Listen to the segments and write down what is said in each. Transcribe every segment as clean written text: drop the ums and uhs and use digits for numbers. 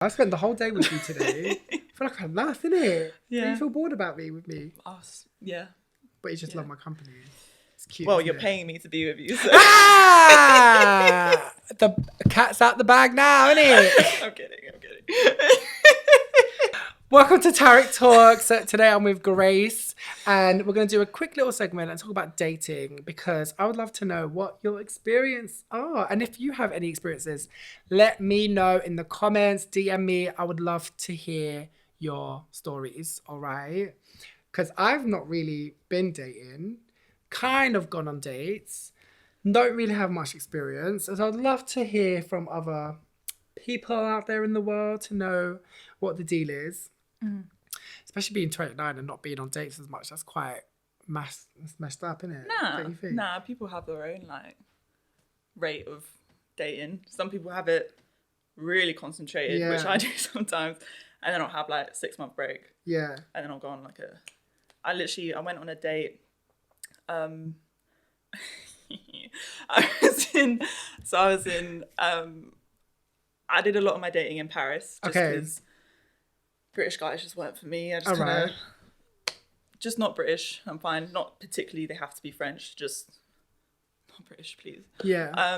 I spent the whole day with you today. I feel like I had enough, innit? Yeah. Do you feel bored about me with me? Yeah. But you just love my company. It's cute. Well, you're paying me to be with you. So. Ah! The cat's out the bag now, innit? I'm kidding. Welcome to Tarek Talks. Today I'm with Grace and we're going to do a quick little segment and talk about dating because I would love to know what your experience are. And if you have any experiences, let me know in the comments, DM me. I would love to hear your stories, all right? Because I've not really been dating, kind of gone on dates, don't really have much experience. So I'd love to hear from other people out there in the world to know what the deal is. Especially being 29 and not being on dates as much, that's quite messed up, isn't it? Nah, people have their own rate of dating. Some people have it really concentrated, which I do sometimes, and then I'll have a 6-month break. Yeah. And then I'll go on I went on a date. I did a lot of my dating in Paris just because British guys just weren't for me. I just just not British. I'm fine. Not particularly. They have to be French. Just not British, please. Yeah.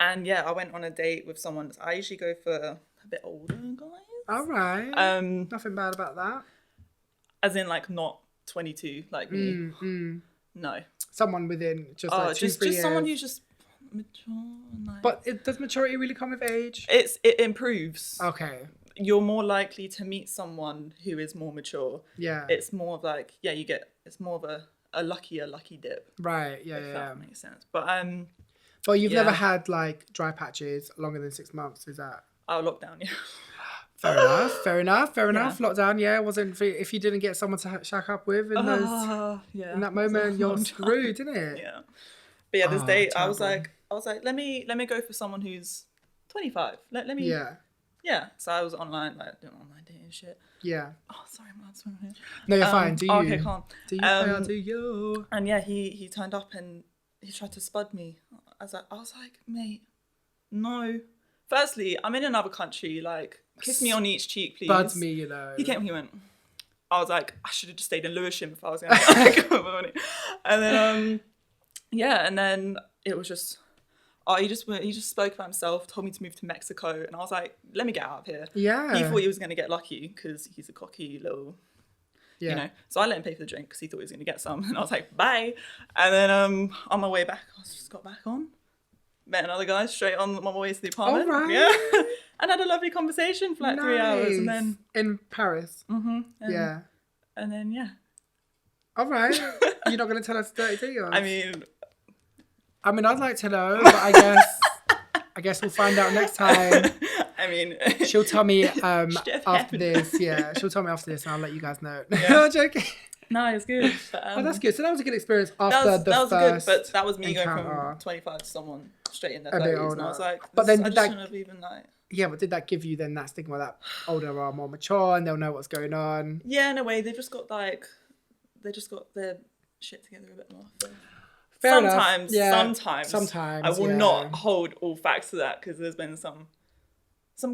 And yeah, I went on a date with someone. I usually go for a bit older guys. All right. Nothing bad about that. As in not 22 like me. No. Someone within just 2-3 just years. someone who's just mature. But does maturity really come with age? It improves. Okay. You're more likely to meet someone who is more mature. Yeah. It's more of it's more of a lucky dip. Right. Yeah. If yeah. that makes sense. But But you've never had dry patches longer than 6 months, is that? Oh, lockdown, yeah. Fair enough. Lockdown, yeah. Wasn't if you didn't get someone to shack up with in in that moment, you're screwed, isn't it? Yeah. But yeah, this date, terrible. I was like, let me go for someone who's 25. Let me. Yeah. Yeah. So I was online, doing online dating shit. Yeah. Oh, sorry, I'm not swimming here. No, you're fine. Do you? Okay, calm. Do you? Do you? And yeah, he turned up and he tried to spud me. I was like, mate, no. Firstly, I'm in another country. Kiss me on each cheek, please. Spud me, you know. He went. I was like, I should have just stayed in Lewisham if I was going to go with money. And then, and then it was just, he just spoke about himself, told me to move to Mexico, and I was like, let me get out of here. Yeah. He thought he was going to get lucky because he's a cocky little, you know. So I let him pay for the drink because he thought he was going to get some, and I was like, bye. And then on my way back, I just got back on. Met another guy straight on my way to the apartment. All right. Yeah. And had a lovely conversation for 3 hours. And then in Paris. Mm-hmm. And then, All right. You're not going to tell us dirty details? I mean, I'd like to know, but I guess we'll find out next time. I mean, she'll tell me after this. Yeah, she'll tell me after this and I'll let you guys know. Yeah. No, I'm joking. No, it's good. But, that's good. So that was a good experience after the first good, but that was me encounter. Going from 25 to someone straight in their a 30s. bit older. And I was like, but then I just shouldn't have even Yeah, but did that give you then that stigma that older are more mature and they'll know what's going on? Yeah, in a way. They've just got their shit together a bit more. So. Sometimes I will not hold all facts to that because there's been some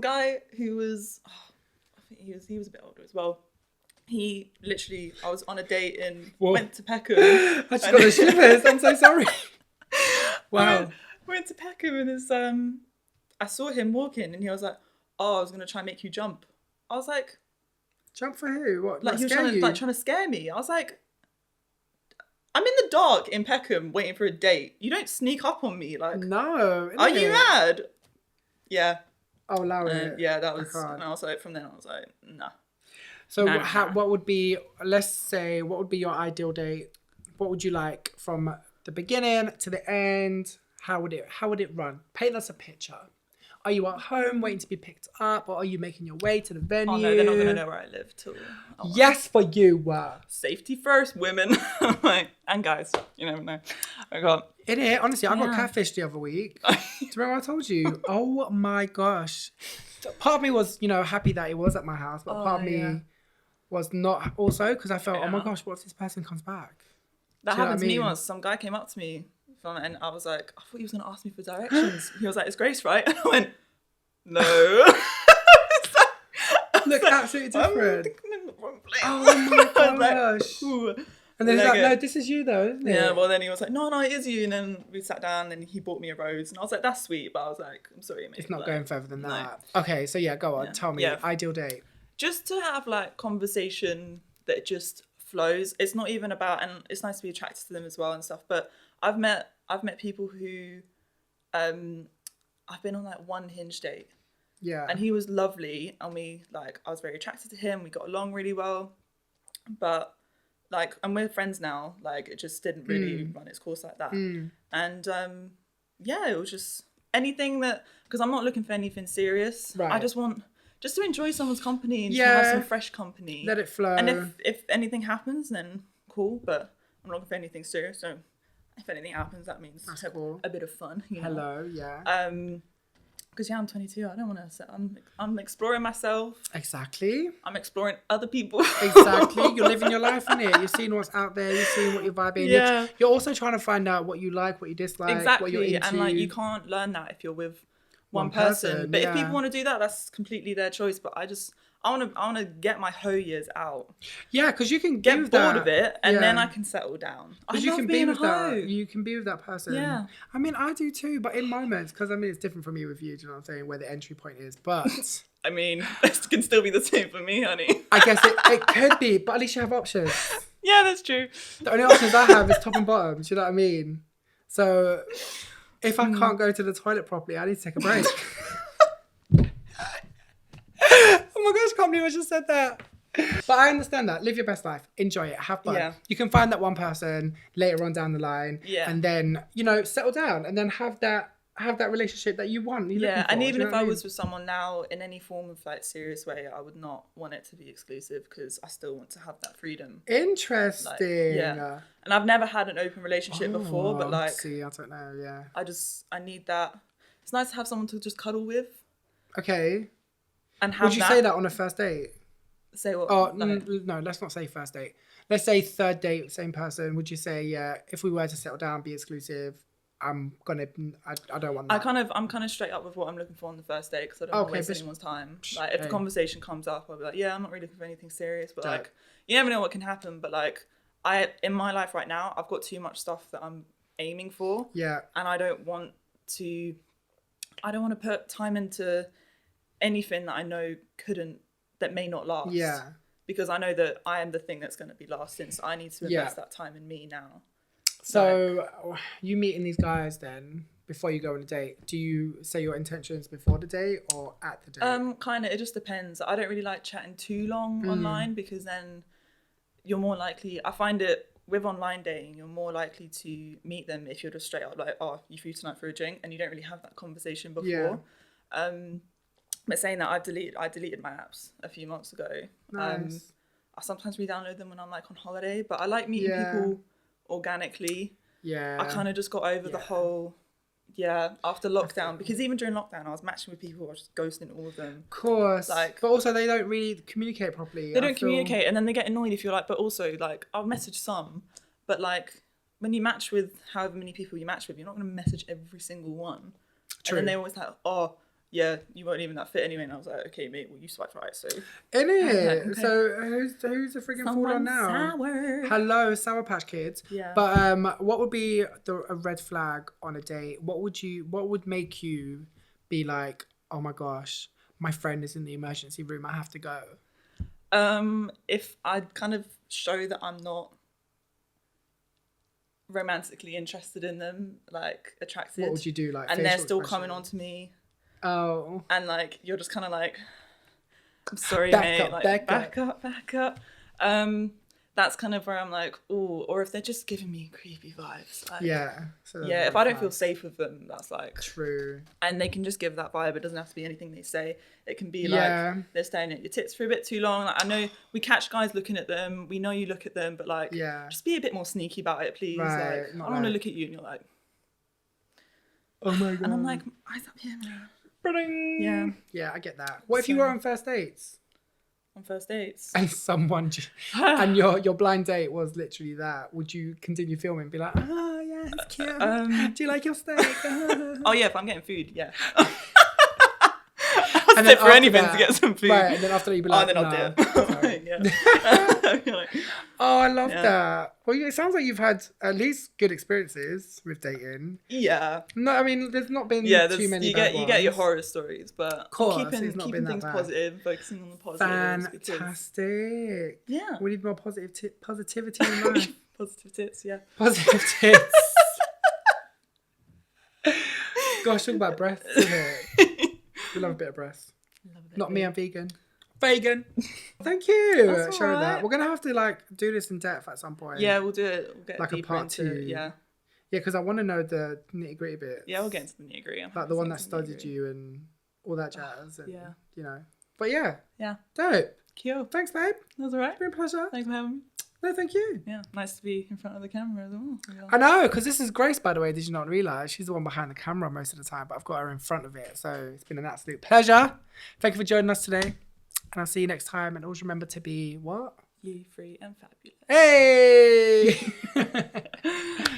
guy who was, I think he was a bit older as well. He literally, I was on a date and went to Peckham. I just got the shivers. I'm so sorry. Wow. Went to Peckham and I saw him walking and he was like, "Oh, I was gonna try and make you jump." I was like, "Jump for who? What? He was trying to scare me." I was like, "I'm in the dark in Peckham waiting for a date. You don't sneak up on me no. Are you mad?" Yeah. Oh, allow it. Yeah, that was. And I was like, from then I was like, nah. So what would be? Let's say, what would be your ideal date? What would you like from the beginning to the end? How would it run? Paint us a picture. Are you at home waiting to be picked up, or are you making your way to the venue? Oh no, they're not gonna know where I live till. Yes, for you. Safety first, women, and guys. You never know. I got in it. Honestly, I got catfished the other week. Do you remember I told you? Oh my gosh. Part of me was, happy that it was at my house, but part of me was not also because I felt, oh my gosh, what if this person comes back? That happened to me once. Some guy came up to me and I was like, I thought he was going to ask me for directions. He was like, "It's Grace, right?" And I went, "No." absolutely I different. think I'm in the wrong place. Oh my I was like, gosh. ooh. And then he's Leg like, it. no, this is you though, isn't it? Yeah, well then he was like, no, it is you. And then we sat down and he bought me a rose. And I was like, that's sweet. But I was like, I'm sorry, mate. It's not like, going further than no. that. Okay, so yeah, go on. Yeah. Tell me, Yeah. ideal date. Just to have like conversation that just flows. It's not even about, and it's nice to be attracted to them as well and stuff. But I've met people who, I've been on like one Hinge date. Yeah. And he was lovely, and I was very attracted to him. We got along really well, but like, and we're friends now. Like, it just didn't really run its course like that. And yeah, it was just anything that, because I'm not looking for anything serious. Right. I just want to enjoy someone's company and to have some fresh company. Let it flow. And if anything happens, then cool. But I'm not looking for anything serious. So if anything happens, that means That's cool. a bit of fun. You know? Hello, yeah. Because I'm 22. I don't want to. I'm exploring myself. Exactly. I'm exploring other people. Exactly. You're living your life, innit? You're seeing what's out there. You're seeing what you're vibing. Yeah. You're also trying to find out what you like, what you dislike, what you're Exactly. into. And like, you can't learn that if you're with one person, person. But yeah. if people want to do that, that's completely their choice. But I want to get my hoe years out. Yeah, because you can Get bored of it, and Yeah. then I can settle down. I Because you love can be being with a hoe. that. You can be with that person. Yeah. I mean, I do too, but in moments, because I mean, it's different from me with you. Do you know what I'm saying? Where the entry point is, but I mean, this can still be the same for me, honey. I guess it could be. But at least you have options. Yeah, that's true. The only options I have is top and bottom. Do you know what I mean? So if I can't go to the toilet properly, I need to take a break. Oh my gosh, I can't believe I just said that. But I understand that. Live your best life. Enjoy it. Have fun. Yeah. You can find that one person later on down the line. Yeah. And then, settle down and then have that relationship that you want. Yeah, and even if I was with someone now in any form of like serious way, I would not want it to be exclusive because I still want to have that freedom. Interesting. Like, yeah. And I've never had an open relationship before, but like, see, I don't know, yeah. I need that. It's nice to have someone to just cuddle with. Okay. And have Would you say that on a first date? Say what? Oh, no, let's not say first date. Let's say third date, same person. Would you say, yeah, if we were to settle down, be exclusive, I don't want that. I'm kind of straight up with what I'm looking for on the first date because I don't want to waste anyone's time. Like, if the conversation comes up, I'll be like, yeah, I'm not really looking for anything serious, but like, you never know what can happen. But like, in my life right now, I've got too much stuff that I'm aiming for. Yeah. And I don't want to put time into anything that I know that may not last. Yeah. Because I know that I am the thing that's going to be lasting. So I need to invest that time in me now. So you meeting these guys then before you go on a date? Do you say your intentions before the date or at the date? Kind of. It just depends. I don't really like chatting too long online because then you're more likely. I find it with online dating, you're more likely to meet them if you're just straight up like, oh, you free tonight for a drink, and you don't really have that conversation before. Yeah. But saying that, I deleted my apps a few months ago. Nice. I sometimes re-download them when I'm like on holiday, but I like meeting people organically. Yeah. I kind of just got over the whole, after lockdown, because even during lockdown, I was matching with people, I was just ghosting all of them. Of course. Like, but also they don't really communicate properly. They don't communicate, and then they get annoyed if you're like, but also like, I'll message some, but like when you match with however many people you match with, you're not going to message every single one. True. And then they always like, oh, yeah, you weren't even that fit anyway. And I was like, okay, mate, well, you swiped right, so. Innit? Okay. So who's the freaking fool on now? Sour. Hello, Sour Patch Kids. Yeah. But what would be a red flag on a date? What would make you be like, oh my gosh, my friend is in the emergency room, I have to go? If I kind of show that I'm not romantically interested in them, like attracted. What would you do? Like, and they're still coming on to me. Oh. And like, you're just kind of like, I'm sorry, back mate. Up, like, back up. That's kind of where I'm like, ooh, or if they're just giving me creepy vibes. Like, yeah. So if I don't feel safe with them, that's like. True. And they can just give that vibe. It doesn't have to be anything they say. It can be like, they're staring at your tits for a bit too long. Like, I know we catch guys looking at them. We know you look at them, but like, just be a bit more sneaky about it, please. Right, like, I don't want to look at you and you're like, oh my God. And I'm like, eyes up here, man. Yeah. Yeah, I get that. What if you were on first dates? On first dates. And someone and your blind date was literally that. Would you continue filming and be like, oh yeah, it's cute. Do you like your steak? Oh yeah, if I'm getting food, yeah. just sit for anything to get some food. Right, and then after that you'd be like, and then I'll nah, dip. Yeah. Like, oh, I love that. Well, it sounds like you've had at least good experiences with dating. yeah. No, I mean, there's not been too many you bad get your ones. horror stories, but keeping things positive, focusing on the positives. Fantastic. Yeah. We need more positivity in life. Positive tits, yeah. Positive tits. Gosh, talk about breasts, isn't it? We love a bit of breasts. Not me, I'm vegan. Vegan. Thank you. That's Showing all that. right. We're gonna have to like do this in depth at some point. Yeah, we'll do it. We'll get like a deeper part into 2. it. Yeah. Yeah, because I want to know the nitty gritty bits. Yeah, we'll get into the nitty gritty. Like the one that studied you and all that jazz. And, yeah. You know. But yeah. Yeah. Dope. Cute. Thanks, babe. That's all right. It's been a pleasure. Thanks for having me. No, thank you. Yeah, nice to be in front of the camera as well. I know, because this is Grace, by the way. Did you not realise? She's the one behind the camera most of the time, but I've got her in front of it. So it's been an absolute pleasure. Thank you for joining us today. And I'll see you next time. And always remember to be what? You, free and fabulous. Hey!